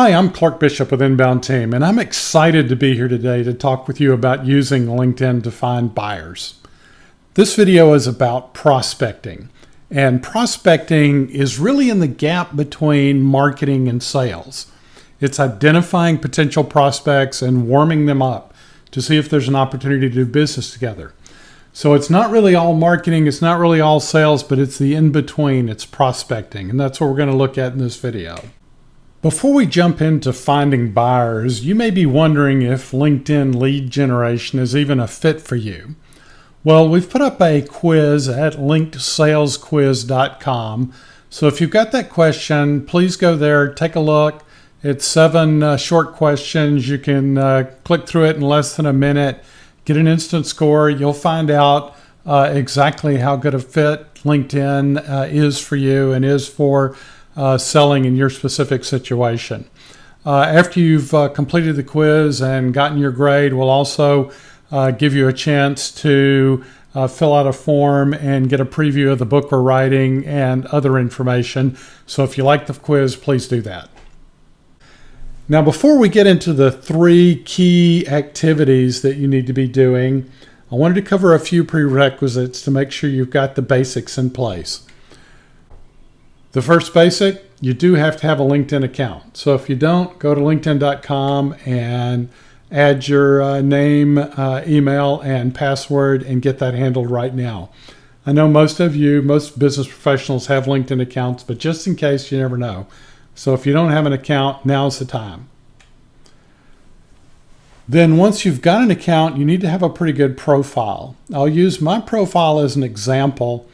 Hi, I'm Clark Bishop with Inbound Team, and I'm excited to be here today to talk with you about using LinkedIn to find buyers. This video is about prospecting, and prospecting is really in the gap between marketing and sales. It's identifying potential prospects and warming them up to see if there's an opportunity to do business together. So it's not really all marketing, it's not really all sales, but it's the in-between, it's prospecting, and that's what we're going to look at in this video. Before we jump into finding buyers, you may be wondering if LinkedIn lead generation is even a fit for you. Well, we've put up a quiz at linkedsalesquiz.com. So if you've got that question, please go there, take a look. It's 7 short questions. You can click through it in less than a minute, get an instant score. You'll find out exactly how good a fit LinkedIn is for you and is for selling in your specific situation. After you've completed the quiz and gotten your grade, we'll also give you a chance to fill out a form and get a preview of the book we're writing and other information. So if you like the quiz, please do that. Now, before we get into the 3 key activities that you need to be doing, I wanted to cover a few prerequisites to make sure you've got the basics in place. The first basic, you do have to have a LinkedIn account. So if you don't, go to linkedin.com and add your name, email, and password and get that handled right now. I know most business professionals have LinkedIn accounts, but just in case, you never know. So if you don't have an account, now's the time. Then once you've got an account, you need to have a pretty good profile. I'll use my profile as an example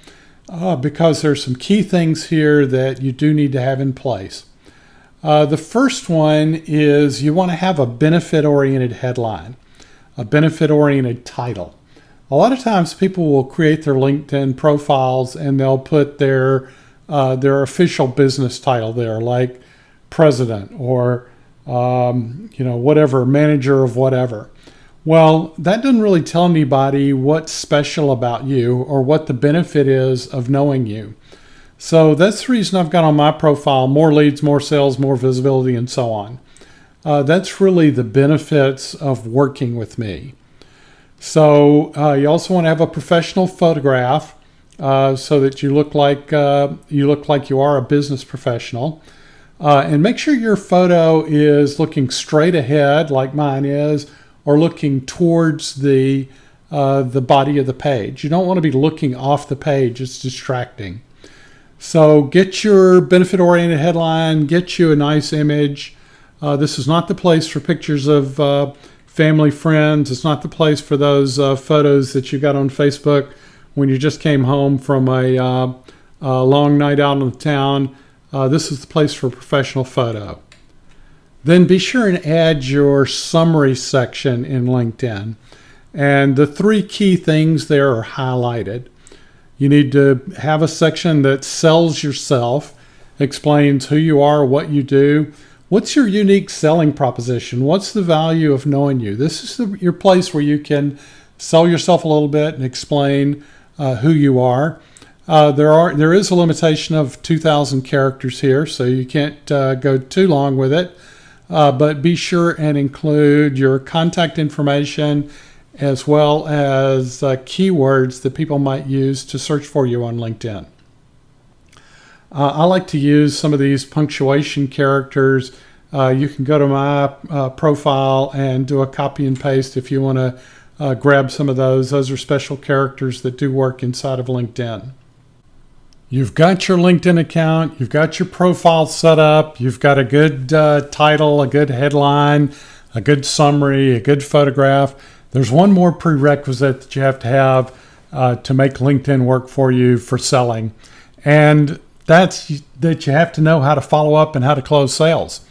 because there's some key things here that you do need to have in place. The first one is you want to have a benefit-oriented headline, a benefit-oriented title. A lot of times people will create their LinkedIn profiles and they'll put their official business title there, like president or whatever, manager of whatever. Well, that doesn't really tell anybody what's special about you or what the benefit is of knowing you. So that's the reason I've got on my profile more leads, more sales, more visibility, and so on. That's really the benefits of working with me. So you also want to have a professional photograph so that you look like you are a business professional. And make sure your photo is looking straight ahead like mine is, or looking towards the body of the page. You don't want to be looking off the page. It's distracting. So get your benefit-oriented headline, get you a nice image. This is not the place for pictures of family, friends. It's not the place for those photos that you got on Facebook when you just came home from a long night out in the town. This is the place for a professional photo. Then be sure and add your summary section in LinkedIn. And the 3 key things there are highlighted. You need to have a section that sells yourself, explains who you are, what you do. What's your unique selling proposition? What's the value of knowing you? This is your place where you can sell yourself a little bit and explain who you are. There is a limitation of 2,000 characters here, so you can't go too long with it. But be sure and include your contact information as well as keywords that people might use to search for you on LinkedIn. I like to use some of these punctuation characters. You can go to my profile and do a copy and paste if you want to grab some of those. Those are special characters that do work inside of LinkedIn. You've got your LinkedIn account, you've got your profile set up, you've got a good title, a good headline, a good summary, a good photograph. There's one more prerequisite that you have to make LinkedIn work for you for selling, and that's that you have to know how to follow up and how to close sales.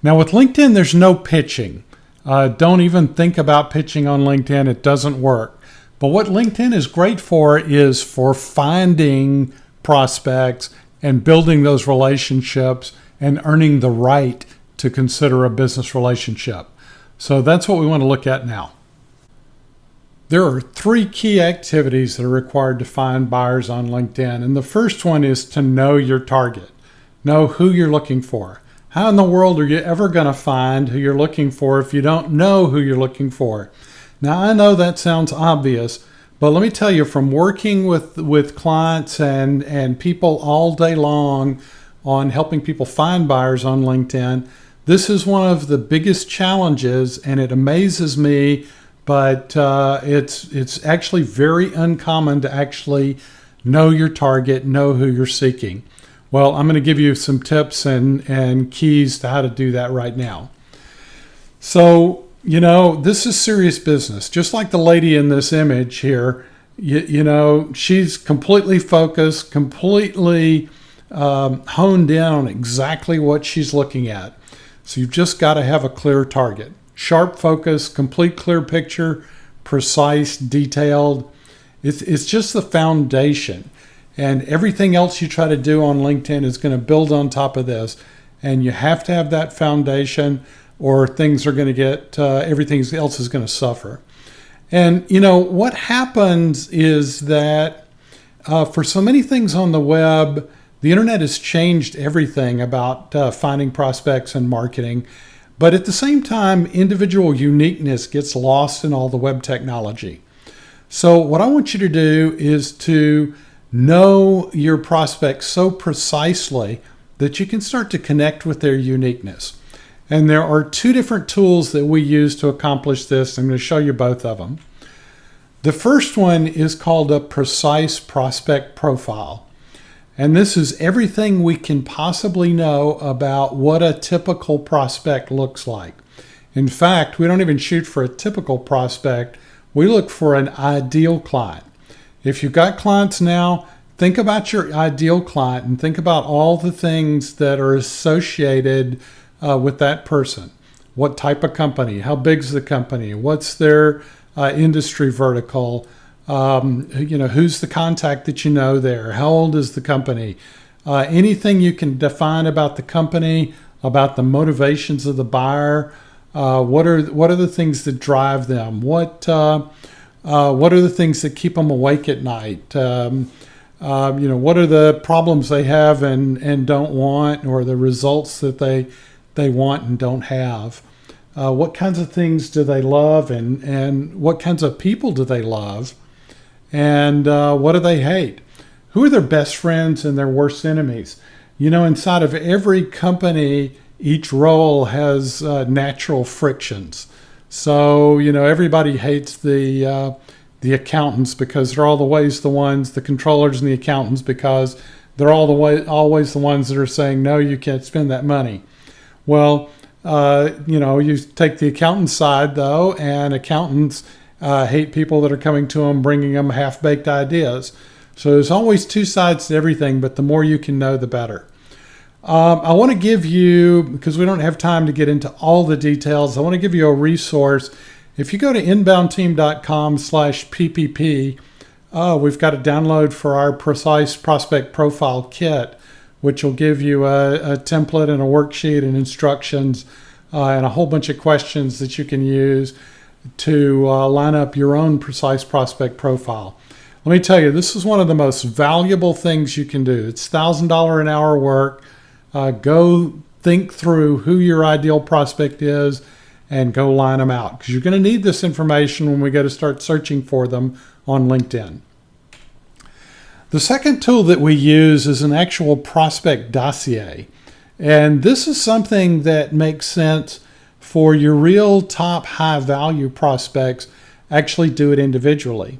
Now with LinkedIn, there's no pitching. Don't even think about pitching on LinkedIn. It doesn't work. But what LinkedIn is great for is for finding prospects and building those relationships and earning the right to consider a business relationship. So that's what we want to look at now. There are 3 key activities that are required to find buyers on LinkedIn. And the first one is to know your target. Know who you're looking for. How in the world are you ever going to find who you're looking for if you don't know who you're looking for? Now, I know that sounds obvious, but let me tell you, from working with clients and people all day long on helping people find buyers on LinkedIn, this is one of the biggest challenges, and it amazes me, but it's actually very uncommon to actually know your target, know who you're seeking. Well, I'm going to give you some tips and keys to how to do that right now. So, this is serious business. Just like the lady in this image here, she's completely focused, completely honed in on exactly what she's looking at. So you've just got to have a clear target. Sharp focus, complete clear picture, precise, detailed. It's just the foundation. And everything else you try to do on LinkedIn is going to build on top of this. And you have to have that foundation, or things are going to get, everything else is going to suffer. And, what happens is that for so many things on the web, the internet has changed everything about finding prospects and marketing. But at the same time, individual uniqueness gets lost in all the web technology. So what I want you to do is to know your prospects so precisely that you can start to connect with their uniqueness. And there are two different tools that we use to accomplish this. I'm going to show you both of them. The first one is called a precise prospect profile. And this is everything we can possibly know about what a typical prospect looks like. In fact, we don't even shoot for a typical prospect. We look for an ideal client. If you've got clients now, think about your ideal client and think about all the things that are associated with that person. What type of company? How big's the company? What's their industry vertical? Who's the contact that you know there? How old is the company? Anything you can define about the company, about the motivations of the buyer. What are the things that drive them? What are the things that keep them awake at night? What are the problems they have and don't want, or the results that they want and don't have? What kinds of things do they love, and what kinds of people do they love? And what do they hate? Who are their best friends and their worst enemies? Inside of every company, each role has natural frictions. So, everybody hates the accountants because they're always the controllers and the accountants, because they're always the ones that are saying, no, you can't spend that money. Well, you take the accountant side, though, and accountants hate people that are coming to them, bringing them half-baked ideas. So there's always two sides to everything, but the more you can know, the better. I want to give you, because we don't have time to get into all the details, I want to give you a resource. If you go to inboundteam.com/PPP, we've got a download for our Precise Prospect Profile Kit, which will give you a template and a worksheet and instructions and a whole bunch of questions that you can use to line up your own Precise Prospect Profile. Let me tell you, this is one of the most valuable things you can do. It's $1,000 an hour work. Go think through who your ideal prospect is and go line them out, because you're going to need this information when we go to start searching for them on LinkedIn. The second tool that we use is an actual prospect dossier. And this is something that makes sense for your real top high value prospects. Actually do it individually.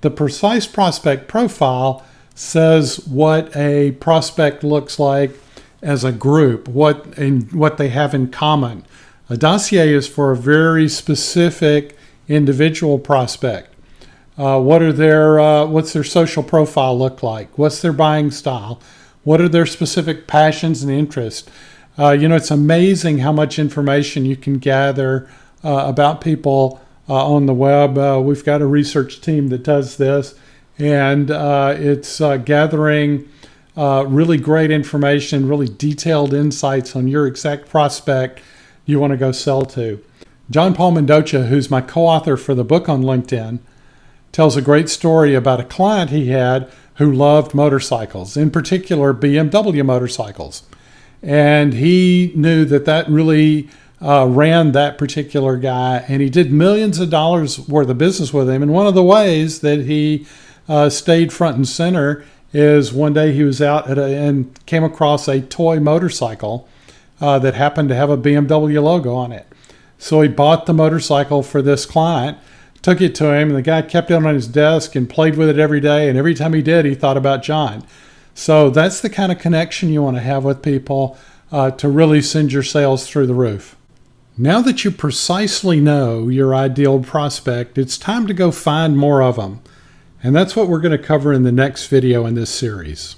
The Precise Prospect Profile says what a prospect looks like as a group, what they have in common. A dossier is for a very specific individual prospect. What's their social profile look like? What's their buying style? What are their specific passions and interests? It's amazing how much information you can gather about people on the web. We've got a research team that does this, and it's gathering really great information, really detailed insights on your exact prospect you want to go sell to. John Paul Mendoza, who's my co-author for the book on LinkedIn, tells a great story about a client he had who loved motorcycles, in particular BMW motorcycles. And he knew that that really ran that particular guy, and he did millions of dollars worth of business with him. And one of the ways that he stayed front and center is one day he was out and came across a toy motorcycle that happened to have a BMW logo on it. So he bought the motorcycle for this client, took it to him, and the guy kept it on his desk and played with it every day. And every time he did, he thought about John. So that's the kind of connection you want to have with people to really send your sales through the roof. Now that you precisely know your ideal prospect, it's time to go find more of them. And that's what we're going to cover in the next video in this series.